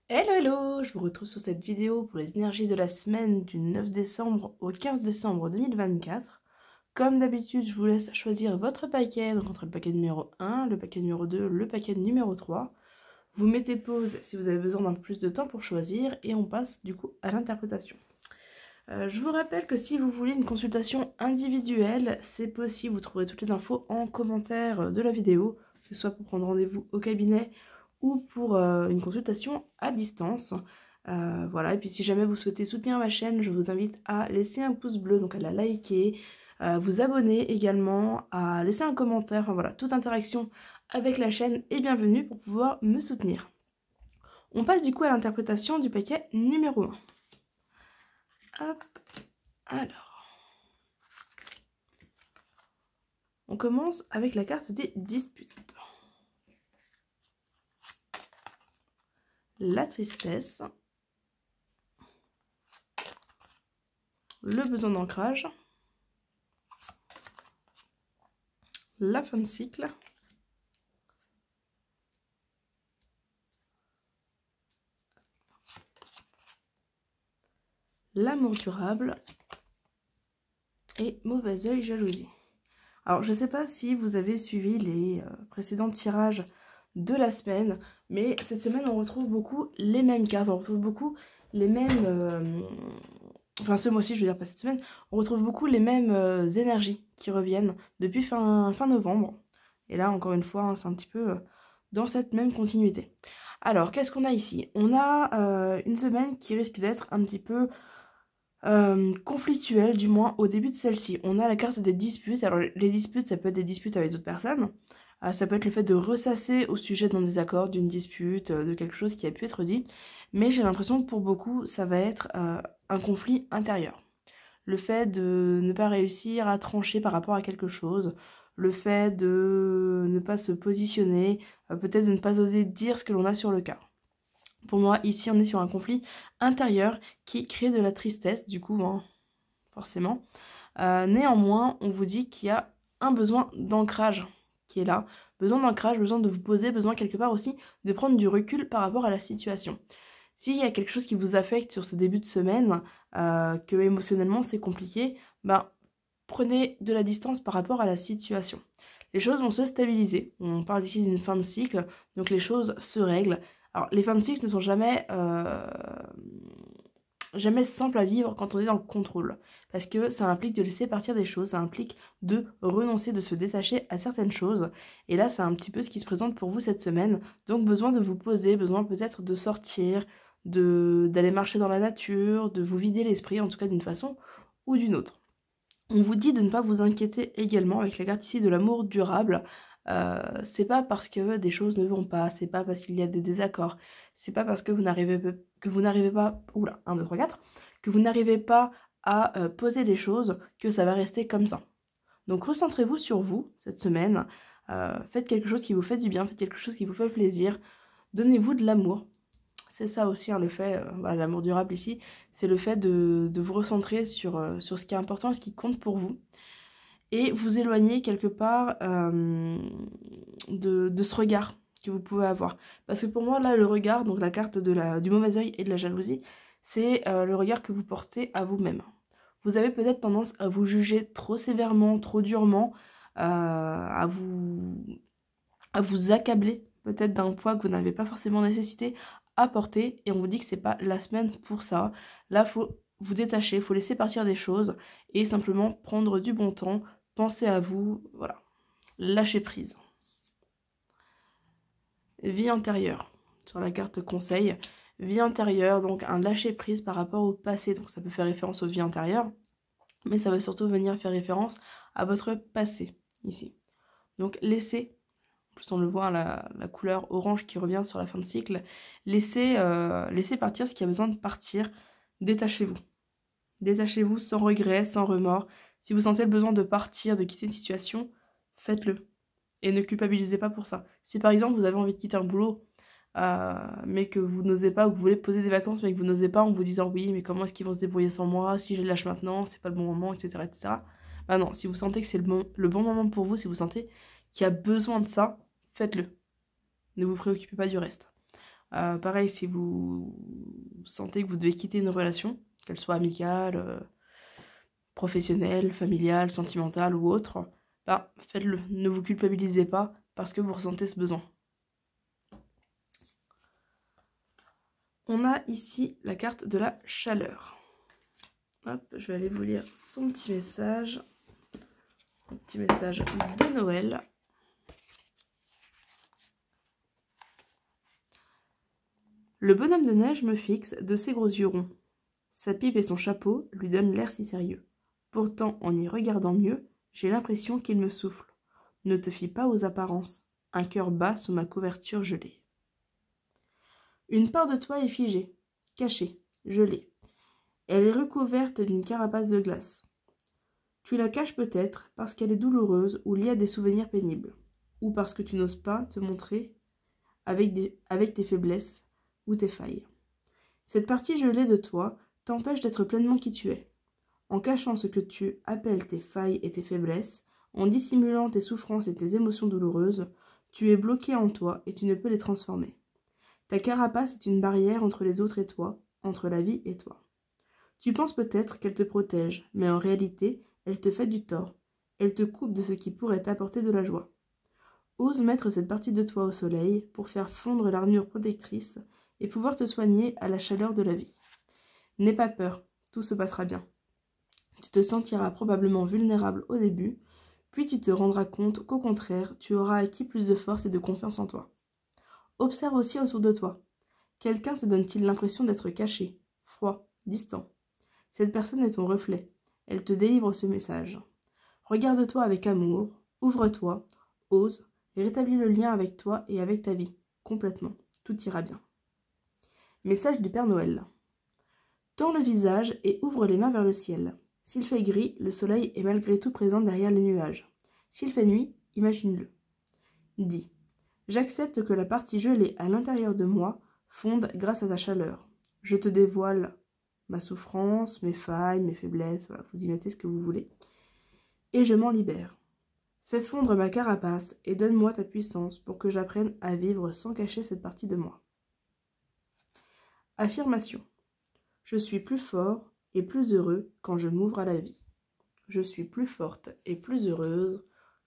Hello hello, je vous retrouve sur cette vidéo pour les énergies de la semaine du 9 décembre au 15 décembre 2024. Comme d'habitude, je vous laisse choisir votre paquet, donc entre le paquet numéro 1, le paquet numéro 2, le paquet numéro 3. Vous mettez pause si vous avez besoin d'un peu plus de temps pour choisir et on passe du coup à l'interprétation. Je vous rappelle que si vous voulez une consultation individuelle, c'est possible, vous trouverez toutes les infos en commentaire de la vidéo, que ce soit pour prendre rendez-vous au cabinet ou pour une consultation à distance. Voilà, et puis si jamais vous souhaitez soutenir ma chaîne, je vous invite à laisser un pouce bleu, donc à la liker, vous abonner également, à laisser un commentaire, enfin voilà, toute interaction avec la chaîne est bienvenue pour pouvoir me soutenir. On passe du coup à l'interprétation du paquet numéro 1. Hop, alors, on commence avec la carte des disputes. La tristesse, le besoin d'ancrage, la fin de cycle, l'amour durable et mauvais œil, jalousie. Alors je ne sais pas si vous avez suivi les précédents tirages de la semaine, mais cette semaine on retrouve beaucoup les mêmes cartes, on retrouve beaucoup les mêmes... Enfin ce mois-ci, je veux dire pas cette semaine, on retrouve beaucoup les mêmes énergies qui reviennent depuis fin novembre. Et là encore une fois, hein, c'est un petit peu dans cette même continuité. Alors qu'est-ce qu'on a ici? On a une semaine qui risque d'être un petit peu conflictuelle, du moins au début de celle-ci. On a la carte des disputes. Alors les disputes, ça peut être des disputes avec d'autres personnes. Ça peut être le fait de ressasser au sujet d'un désaccord, d'une dispute, de quelque chose qui a pu être dit. Mais j'ai l'impression que pour beaucoup, ça va être un conflit intérieur. Le fait de ne pas réussir à trancher par rapport à quelque chose, le fait de ne pas se positionner, peut-être de ne pas oser dire ce que l'on a sur le cœur. Pour moi, ici, on est sur un conflit intérieur qui crée de la tristesse, du coup, hein, forcément. Néanmoins, on vous dit qu'il y a un besoin d'ancrage qui est là. Besoin d'ancrage, besoin de vous poser, besoin quelque part aussi de prendre du recul par rapport à la situation. S'il y a quelque chose qui vous affecte sur ce début de semaine, que émotionnellement c'est compliqué, ben, prenez de la distance par rapport à la situation. Les choses vont se stabiliser. On parle ici d'une fin de cycle, donc les choses se règlent. Alors, les fins de cycle ne sont jamais simples à vivre quand on est dans le contrôle. Parce que ça implique de laisser partir des choses, ça implique de renoncer, de se détacher à certaines choses. Et là, c'est un petit peu ce qui se présente pour vous cette semaine. Donc, besoin de vous poser, besoin peut-être de sortir, d'aller marcher dans la nature, de vous vider l'esprit, en tout cas d'une façon ou d'une autre. On vous dit de ne pas vous inquiéter également avec la carte ici de l'amour durable. C'est pas parce que des choses ne vont pas, c'est pas parce qu'il y a des désaccords, c'est pas parce que vous n'arrivez pas, oula, 1, 2, 3, 4, que vous n'arrivez pas à poser des choses que ça va rester comme ça. Donc recentrez-vous sur vous cette semaine, faites quelque chose qui vous fait du bien, faites quelque chose qui vous fait plaisir, donnez-vous de l'amour. C'est ça aussi, hein, le fait, voilà, l'amour durable ici, c'est le fait de vous recentrer sur ce qui est important et ce qui compte pour vous. Et vous éloigner quelque part de ce regard que vous pouvez avoir. Parce que pour moi, là, le regard, donc la carte du mauvais œil et de la jalousie, c'est le regard que vous portez à vous-même. Vous avez peut-être tendance à vous juger trop sévèrement, trop durement, à vous accabler peut-être d'un poids que vous n'avez pas forcément nécessité à porter, et on vous dit que c'est pas la semaine pour ça. Là, faut vous détacher, faut laisser partir des choses et simplement prendre du bon temps, penser à vous, voilà, lâcher prise. Vie antérieure, sur la carte conseil, vie antérieure, donc un lâcher prise par rapport au passé, donc ça peut faire référence aux vies antérieures, mais ça va surtout venir faire référence à votre passé, ici. Donc laissez, en plus on le voit, la couleur orange qui revient sur la fin de cycle, laissez partir ce qui a besoin de partir, détachez-vous. Détachez-vous sans regret, sans remords. Si vous sentez le besoin de partir, de quitter une situation, faites-le. Et ne culpabilisez pas pour ça. Si par exemple vous avez envie de quitter un boulot, mais que vous n'osez pas, ou que vous voulez poser des vacances, mais que vous n'osez pas en vous disant oui, mais comment est-ce qu'ils vont se débrouiller sans moi, si je les lâche maintenant, c'est pas le bon moment, etc. etc. Bah non, si vous sentez que c'est le bon moment pour vous, si vous sentez qu'il y a besoin de ça, faites-le. Ne vous préoccupez pas du reste. Pareil, si vous sentez que vous devez quitter une relation, qu'elle soit amicale, professionnelle, familiale, sentimentale ou autre, bah, faites-le. Ne vous culpabilisez pas parce que vous ressentez ce besoin. On a ici la carte de la chaleur. Hop, je vais aller vous lire son petit message. Un petit message de Noël. Le bonhomme de neige me fixe de ses gros yeux ronds. Sa pipe et son chapeau lui donnent l'air si sérieux. Pourtant, en y regardant mieux, j'ai l'impression qu'il me souffle. Ne te fie pas aux apparences. Un cœur bat sous ma couverture gelée. Une part de toi est figée, cachée, gelée. Elle est recouverte d'une carapace de glace. Tu la caches peut-être parce qu'elle est douloureuse ou liée à des souvenirs pénibles, ou parce que tu n'oses pas te montrer avec tes faiblesses ou tes failles. Cette partie gelée de toi t'empêche d'être pleinement qui tu es. En cachant ce que tu appelles tes failles et tes faiblesses, en dissimulant tes souffrances et tes émotions douloureuses, tu es bloqué en toi et tu ne peux les transformer. Ta carapace est une barrière entre les autres et toi, entre la vie et toi. Tu penses peut-être qu'elle te protège, mais en réalité, elle te fait du tort. Elle te coupe de ce qui pourrait t'apporter de la joie. Ose mettre cette partie de toi au soleil pour faire fondre l'armure protectrice et pouvoir te soigner à la chaleur de la vie. N'aie pas peur, tout se passera bien. Tu te sentiras probablement vulnérable au début, puis tu te rendras compte qu'au contraire, tu auras acquis plus de force et de confiance en toi. Observe aussi autour de toi. Quelqu'un te donne-t-il l'impression d'être caché, froid, distant? Cette personne est ton reflet. Elle te délivre ce message. Regarde-toi avec amour, ouvre-toi, ose, et rétablis le lien avec toi et avec ta vie. Complètement. Tout ira bien. Message du Père Noël. Tends le visage et ouvre les mains vers le ciel. S'il fait gris, le soleil est malgré tout présent derrière les nuages. S'il fait nuit, imagine-le. Dis. J'accepte que la partie gelée à l'intérieur de moi fonde grâce à ta chaleur. Je te dévoile ma souffrance, mes failles, mes faiblesses, voilà, vous y mettez ce que vous voulez. Et je m'en libère. Fais fondre ma carapace et donne-moi ta puissance pour que j'apprenne à vivre sans cacher cette partie de moi. Affirmation. Je suis plus fort et plus heureux quand je m'ouvre à la vie. Je suis plus forte et plus heureuse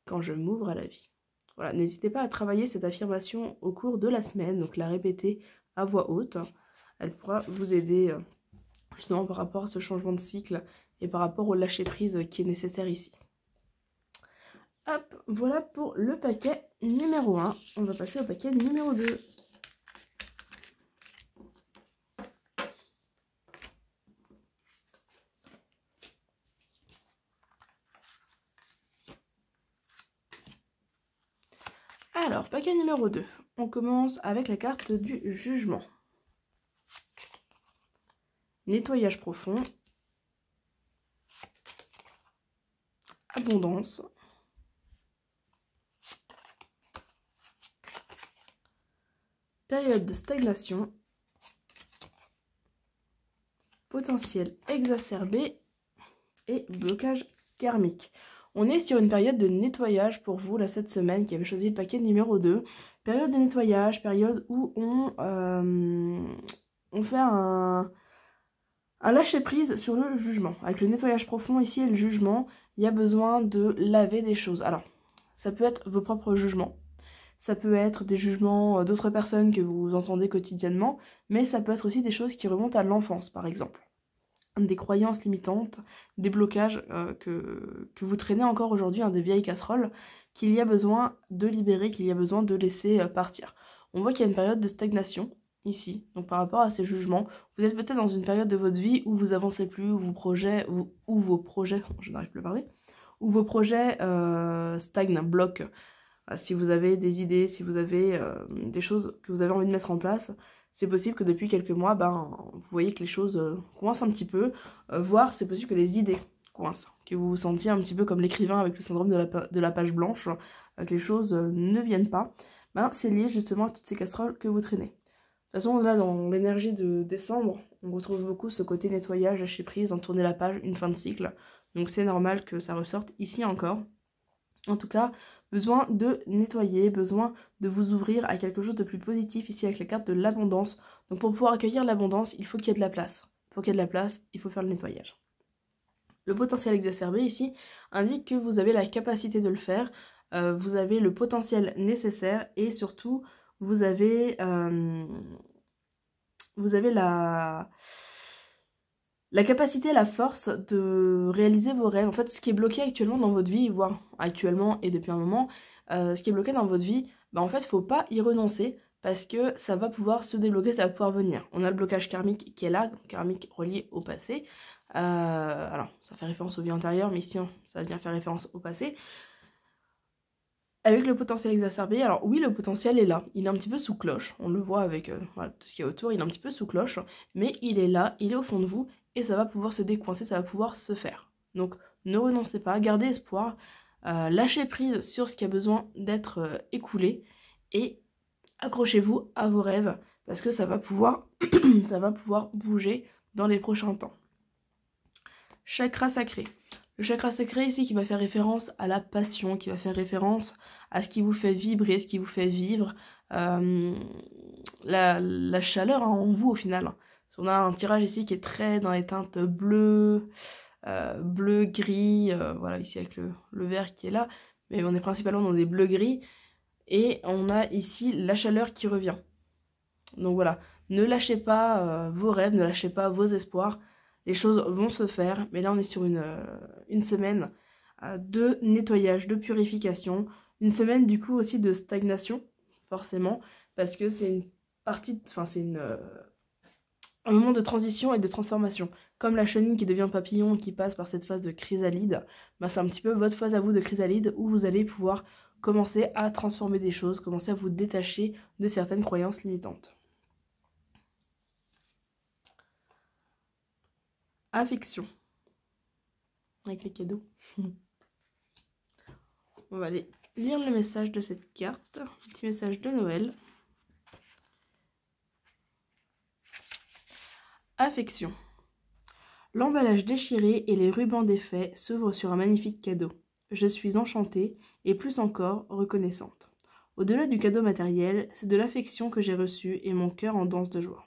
quand je m'ouvre à la vie. Voilà, n'hésitez pas à travailler cette affirmation au cours de la semaine, donc la répéter à voix haute. Elle pourra vous aider justement par rapport à ce changement de cycle et par rapport au lâcher-prise qui est nécessaire ici. Hop, voilà pour le paquet numéro 1. On va passer au paquet numéro 2. Alors, paquet numéro 2. On commence avec la carte du jugement. Nettoyage profond. Abondance. Période de stagnation. Potentiel exacerbé. Et blocage karmique. On est sur une période de nettoyage pour vous, là, cette semaine, qui avait choisi le paquet numéro 2. Période de nettoyage, période où on fait un lâcher-prise sur le jugement. Avec le nettoyage profond ici et le jugement, il y a besoin de laver des choses. Alors, ça peut être vos propres jugements. Ça peut être des jugements d'autres personnes que vous entendez quotidiennement. Mais ça peut être aussi des choses qui remontent à l'enfance, par exemple. Des croyances limitantes, des blocages que vous traînez encore aujourd'hui, des vieilles casseroles, qu'il y a besoin de libérer, qu'il y a besoin de laisser partir. On voit qu'il y a une période de stagnation ici, donc par rapport à ces jugements, vous êtes peut-être dans une période de votre vie où vous avancez plus, où vos projets, je n'arrive plus à parler, où vos projets stagnent, bloquent. Si vous avez des idées, si vous avez des choses que vous avez envie de mettre en place, c'est possible que depuis quelques mois, vous voyez que les choses coincent un petit peu, voire c'est possible que les idées coincent, que vous vous sentiez un petit peu comme l'écrivain avec le syndrome de la page blanche, que les choses ne viennent pas. C'est lié justement à toutes ces casseroles que vous traînez. De toute façon, là, dans l'énergie de décembre, on retrouve beaucoup ce côté nettoyage, lâcher prise, tourner la page, une fin de cycle. Donc c'est normal que ça ressorte ici encore. En tout cas, besoin de nettoyer, besoin de vous ouvrir à quelque chose de plus positif ici avec la carte de l'abondance. Donc pour pouvoir accueillir l'abondance, il faut qu'il y ait de la place. Pour qu'il y ait de la place, il faut faire le nettoyage. Le potentiel exacerbé ici indique que vous avez la capacité de le faire, vous avez le potentiel nécessaire et surtout vous avez la capacité, la force de réaliser vos rêves. En fait, ce qui est bloqué actuellement dans votre vie, voire actuellement et depuis un moment, ce qui est bloqué dans votre vie, bah en fait, il ne faut pas y renoncer parce que ça va pouvoir se débloquer, ça va pouvoir venir. On a le blocage karmique qui est là, karmique relié au passé. Alors, ça fait référence aux vies antérieures, mais ici, ça vient faire référence au passé. Avec le potentiel exacerbé, alors oui, le potentiel est là, il est un petit peu sous cloche, on le voit avec voilà, tout ce qui est autour, il est un petit peu sous cloche, mais il est là, il est au fond de vous, et ça va pouvoir se décoincer, ça va pouvoir se faire. Donc ne renoncez pas, gardez espoir, lâchez prise sur ce qui a besoin d'être écoulé, et accrochez-vous à vos rêves, parce que ça va pouvoir, ça va pouvoir bouger dans les prochains temps. Chakra sacré. Le chakra sacré ici qui va faire référence à la passion, qui va faire référence à ce qui vous fait vibrer, ce qui vous fait vivre, la chaleur en vous au final. On a un tirage ici qui est très dans les teintes bleues, bleu, gris, voilà ici avec le vert qui est là, mais on est principalement dans des bleus gris, et on a ici la chaleur qui revient. Donc voilà, ne lâchez pas vos rêves, ne lâchez pas vos espoirs, les choses vont se faire, mais là on est sur une semaine de nettoyage, de purification, une semaine du coup aussi de stagnation, forcément, parce que c'est une partie, enfin c'est un moment de transition et de transformation. Comme la chenille qui devient papillon, qui passe par cette phase de chrysalide, bah c'est un petit peu votre phase à vous de chrysalide où vous allez pouvoir commencer à transformer des choses, commencer à vous détacher de certaines croyances limitantes. Affection. Avec les cadeaux. On va aller lire le message de cette carte. Petit message de Noël. Affection. L'emballage déchiré et les rubans défaits s'ouvrent sur un magnifique cadeau. Je suis enchantée et plus encore reconnaissante. Au-delà du cadeau matériel, c'est de l'affection que j'ai reçue et mon cœur en danse de joie.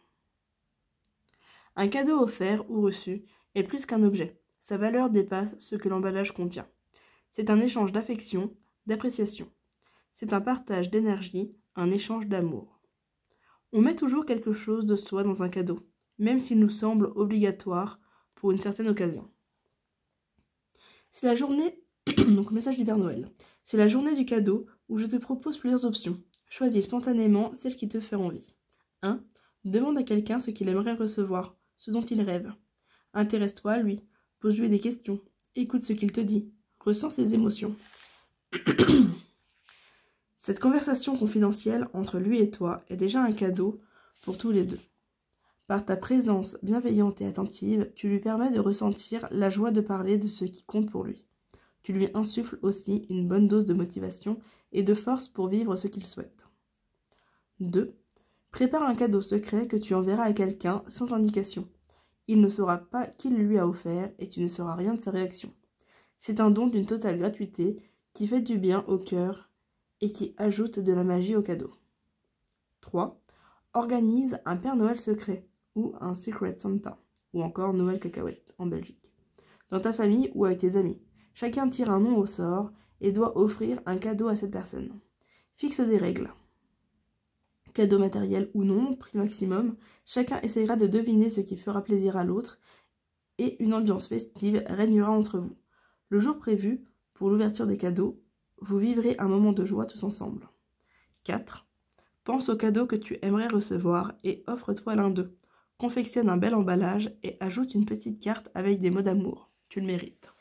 Un cadeau offert ou reçu est plus qu'un objet. Sa valeur dépasse ce que l'emballage contient. C'est un échange d'affection, d'appréciation. C'est un partage d'énergie, un échange d'amour. On met toujours quelque chose de soi dans un cadeau, même s'il nous semble obligatoire pour une certaine occasion. C'est la journée, donc message du Père Noël, c'est la journée du cadeau où je te propose plusieurs options. Choisis spontanément celles qui te feront envie. 1. Demande à quelqu'un ce qu'il aimerait recevoir, ce dont il rêve. Intéresse-toi à lui, pose-lui des questions, écoute ce qu'il te dit, ressens ses émotions. Cette conversation confidentielle entre lui et toi est déjà un cadeau pour tous les deux. Par ta présence bienveillante et attentive, tu lui permets de ressentir la joie de parler de ce qui compte pour lui. Tu lui insuffles aussi une bonne dose de motivation et de force pour vivre ce qu'il souhaite. 2. Prépare un cadeau secret que tu enverras à quelqu'un sans indication. Il ne saura pas qui le lui a offert et tu ne sauras rien de sa réaction. C'est un don d'une totale gratuité qui fait du bien au cœur et qui ajoute de la magie au cadeau. 3. Organise un Père Noël secret ou un Secret Santa, ou encore Noël cacahuète en Belgique. Dans ta famille ou avec tes amis, chacun tire un nom au sort et doit offrir un cadeau à cette personne. Fixe des règles. Cadeau matériel ou non, prix maximum, chacun essayera de deviner ce qui fera plaisir à l'autre et une ambiance festive régnera entre vous. Le jour prévu, pour l'ouverture des cadeaux, vous vivrez un moment de joie tous ensemble. 4. Pense au cadeau que tu aimerais recevoir et offre-toi l'un d'eux. Confectionne un bel emballage et ajoute une petite carte avec des mots d'amour. Tu le mérites.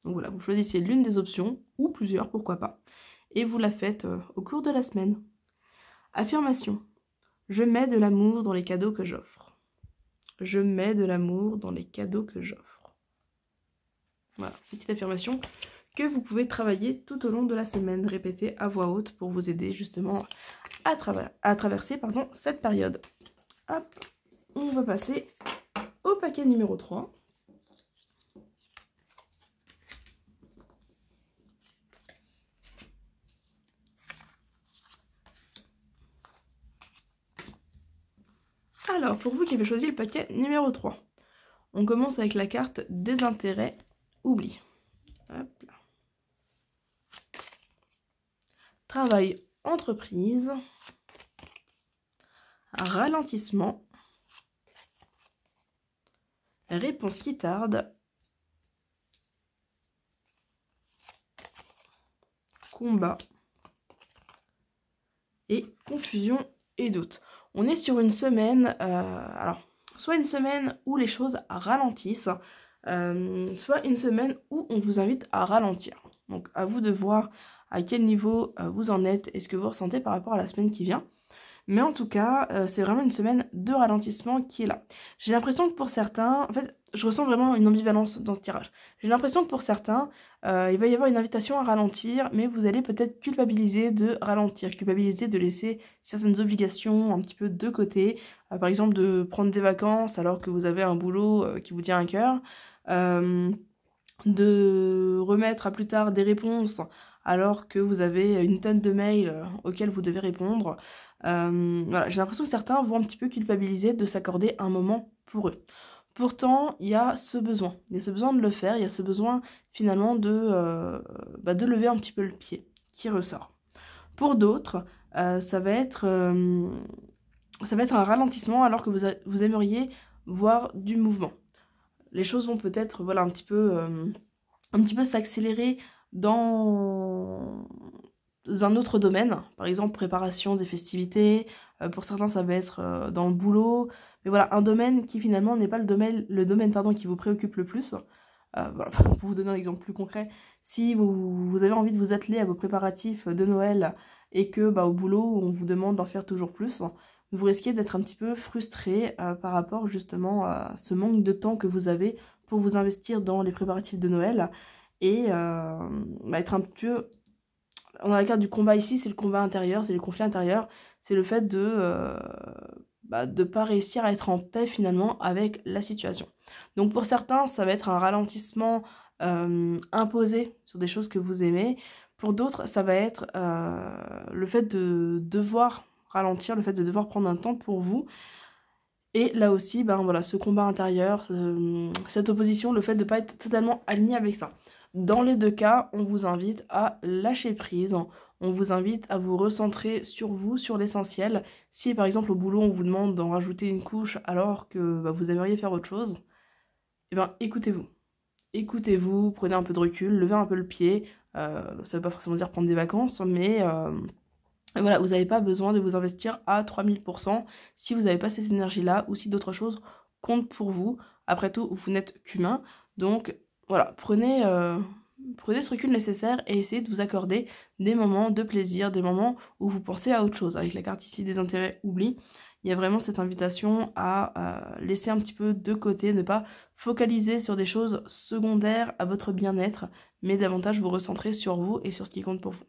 Donc voilà, vous choisissez l'une des options, ou plusieurs, pourquoi pas, et vous la faites au cours de la semaine. Affirmation. Je mets de l'amour dans les cadeaux que j'offre. Je mets de l'amour dans les cadeaux que j'offre. Voilà, petite affirmation que vous pouvez travailler tout au long de la semaine, répéter à voix haute pour vous aider justement à traverser cette période. Hop, on va passer au paquet numéro 3. Alors, pour vous qui avez choisi le paquet numéro 3, on commence avec la carte désintérêt, oubli. Hop là. Travail, entreprise, ralentissement, réponse qui tarde, combat et confusion et doute. On est sur une semaine, alors, soit une semaine où les choses ralentissent, soit une semaine où on vous invite à ralentir. Donc à vous de voir à quel niveau vous en êtes et ce que vous ressentez par rapport à la semaine qui vient. Mais en tout cas, c'est vraiment une semaine de ralentissement qui est là. J'ai l'impression que pour certains, en fait, je ressens vraiment une ambivalence dans ce tirage. J'ai l'impression que pour certains, il va y avoir une invitation à ralentir, mais vous allez peut-être culpabiliser de ralentir, culpabiliser de laisser certaines obligations un petit peu de côté. Par exemple, de prendre des vacances alors que vous avez un boulot qui vous tient à cœur. De remettre à plus tard des réponses alors que vous avez une tonne de mails auxquels vous devez répondre. Voilà, j'ai l'impression que certains vont un petit peu culpabiliser de s'accorder un moment pour eux. Pourtant, il y a ce besoin. Il y a ce besoin de le faire, il y a ce besoin finalement de lever un petit peu le pied qui ressort. Pour d'autres, ça va être un ralentissement alors que vous aimeriez voir du mouvement. Les choses vont peut-être voilà, un petit peu s'accélérer dans un autre domaine, par exemple préparation des festivités, pour certains ça va être dans le boulot, mais voilà, un domaine qui finalement n'est pas le domaine qui vous préoccupe le plus. Voilà, pour vous donner un exemple plus concret, si vous avez envie de vous atteler à vos préparatifs de Noël et que au boulot on vous demande d'en faire toujours plus, vous risquez d'être un petit peu frustré par rapport justement à ce manque de temps que vous avez pour vous investir dans les préparatifs de Noël et être un peu... On a la carte du combat ici, c'est le combat intérieur, c'est le conflit intérieur, c'est le fait de pas réussir à être en paix finalement avec la situation. Donc pour certains, ça va être un ralentissement imposé sur des choses que vous aimez. Pour d'autres, ça va être le fait de devoir ralentir, le fait de devoir prendre un temps pour vous. Et là aussi, voilà, ce combat intérieur, cette opposition, le fait de ne pas être totalement aligné avec ça. Dans les deux cas, on vous invite à lâcher prise, on vous invite à vous recentrer sur vous, sur l'essentiel. Si par exemple au boulot on vous demande d'en rajouter une couche alors que vous aimeriez faire autre chose, écoutez-vous. Écoutez-vous, prenez un peu de recul, levez un peu le pied. Ça ne veut pas forcément dire prendre des vacances, mais voilà, vous n'avez pas besoin de vous investir à 3000% si vous n'avez pas cette énergie-là ou si d'autres choses comptent pour vous. Après tout, vous n'êtes qu'humain, donc voilà, prenez ce recul nécessaire et essayez de vous accorder des moments de plaisir, des moments où vous pensez à autre chose. Avec la carte ici des intérêts, oubli, il y a vraiment cette invitation à laisser un petit peu de côté, ne pas focaliser sur des choses secondaires à votre bien-être, mais davantage vous recentrer sur vous et sur ce qui compte pour vous.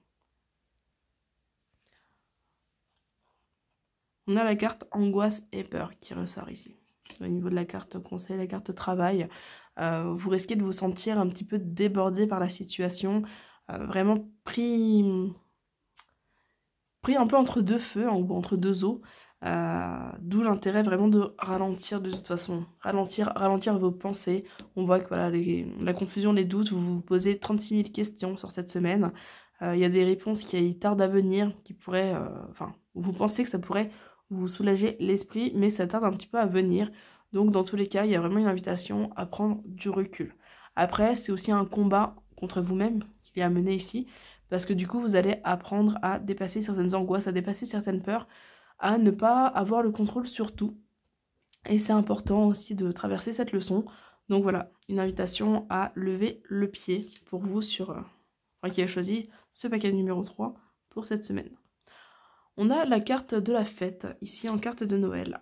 On a la carte angoisse et peur qui ressort ici. Au niveau de la carte conseil, la carte travail, vous risquez de vous sentir un petit peu débordé par la situation, vraiment pris un peu entre deux feux ou entre deux eaux. D'où l'intérêt vraiment de ralentir de toute façon, ralentir vos pensées. On voit que voilà, la confusion, les doutes, vous vous posez 36 000 questions sur cette semaine. Il y a des réponses qui tardent à venir, qui pourraient, vous pensez que ça pourrait vous soulager l'esprit, mais ça tarde un petit peu à venir. Donc dans tous les cas, il y a vraiment une invitation à prendre du recul. Après, c'est aussi un combat contre vous-même qui est à mener ici, parce que du coup, vous allez apprendre à dépasser certaines angoisses, à dépasser certaines peurs, à ne pas avoir le contrôle sur tout. Et c'est important aussi de traverser cette leçon. Donc voilà, une invitation à lever le pied pour vous qui a choisi ce paquet numéro 3 pour cette semaine. On a la carte de la fête, ici en carte de Noël.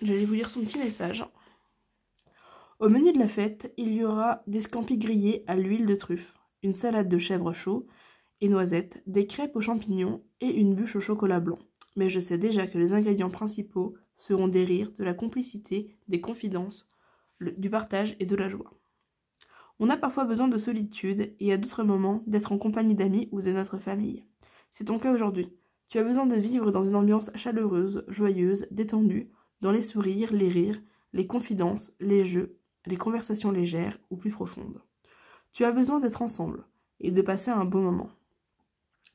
J'allais vous lire son petit message. Au menu de la fête, il y aura des scampis grillés à l'huile de truffe, une salade de chèvre chaud et noisettes, des crêpes aux champignons et une bûche au chocolat blanc. Mais je sais déjà que les ingrédients principaux seront des rires, de la complicité, des confidences, du partage et de la joie. On a parfois besoin de solitude et à d'autres moments d'être en compagnie d'amis ou de notre famille. C'est ton cas aujourd'hui. Tu as besoin de vivre dans une ambiance chaleureuse, joyeuse, détendue, dans les sourires, les rires, les confidences, les jeux, les conversations légères ou plus profondes. Tu as besoin d'être ensemble et de passer un beau moment.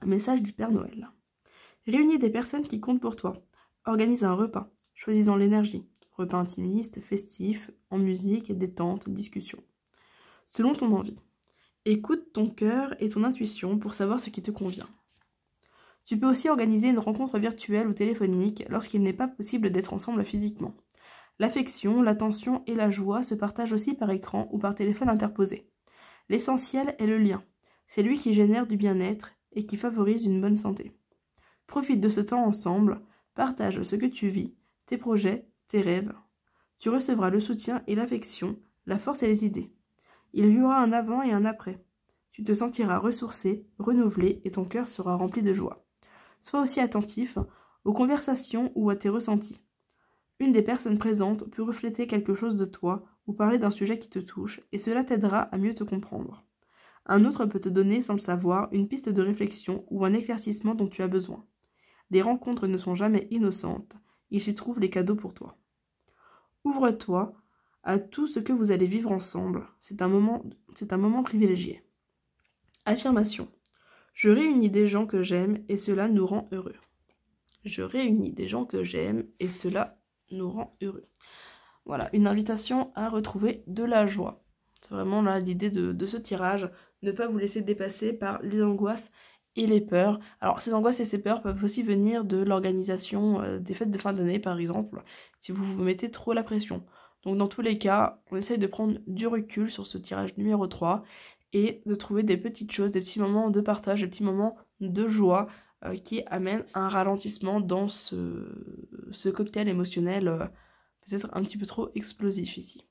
Message du Père Noël. Réunis des personnes qui comptent pour toi. Organise un repas, choisissant l'énergie. Repas intimiste, festif, en musique, détente, discussion. Selon ton envie. Écoute ton cœur et ton intuition pour savoir ce qui te convient. Tu peux aussi organiser une rencontre virtuelle ou téléphonique lorsqu'il n'est pas possible d'être ensemble physiquement. L'affection, l'attention et la joie se partagent aussi par écran ou par téléphone interposé. L'essentiel est le lien. C'est lui qui génère du bien-être et qui favorise une bonne santé. Profite de ce temps ensemble, partage ce que tu vis, tes projets, tes rêves. Tu recevras le soutien et l'affection, la force et les idées. Il y aura un avant et un après. Tu te sentiras ressourcé, renouvelé et ton cœur sera rempli de joie. Sois aussi attentif aux conversations ou à tes ressentis. Une des personnes présentes peut refléter quelque chose de toi ou parler d'un sujet qui te touche et cela t'aidera à mieux te comprendre. Un autre peut te donner, sans le savoir, une piste de réflexion ou un éclaircissement dont tu as besoin. Les rencontres ne sont jamais innocentes, il s'y trouve les cadeaux pour toi. Ouvre-toi à tout ce que vous allez vivre ensemble, c'est un moment privilégié. Affirmation. Je réunis des gens que j'aime et cela nous rend heureux. Je réunis des gens que j'aime et cela nous rend heureux. Voilà, une invitation à retrouver de la joie. C'est vraiment là l'idée de ce tirage, ne pas vous laisser dépasser par les angoisses et les peurs. Alors ces angoisses et ces peurs peuvent aussi venir de l'organisation des fêtes de fin d'année par exemple, si vous vous mettez trop la pression. Donc dans tous les cas, on essaye de prendre du recul sur ce tirage numéro 3 et de trouver des petites choses, des petits moments de partage, des petits moments de joie qui amènent un ralentissement dans ce cocktail émotionnel peut-être un petit peu trop explosif ici.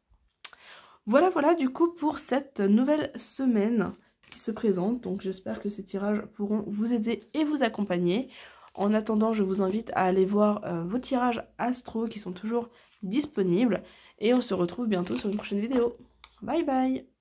Voilà du coup pour cette nouvelle semaine qui se présente. Donc j'espère que ces tirages pourront vous aider et vous accompagner. En attendant, je vous invite à aller voir vos tirages astro qui sont toujours disponibles. Et on se retrouve bientôt sur une prochaine vidéo. Bye bye!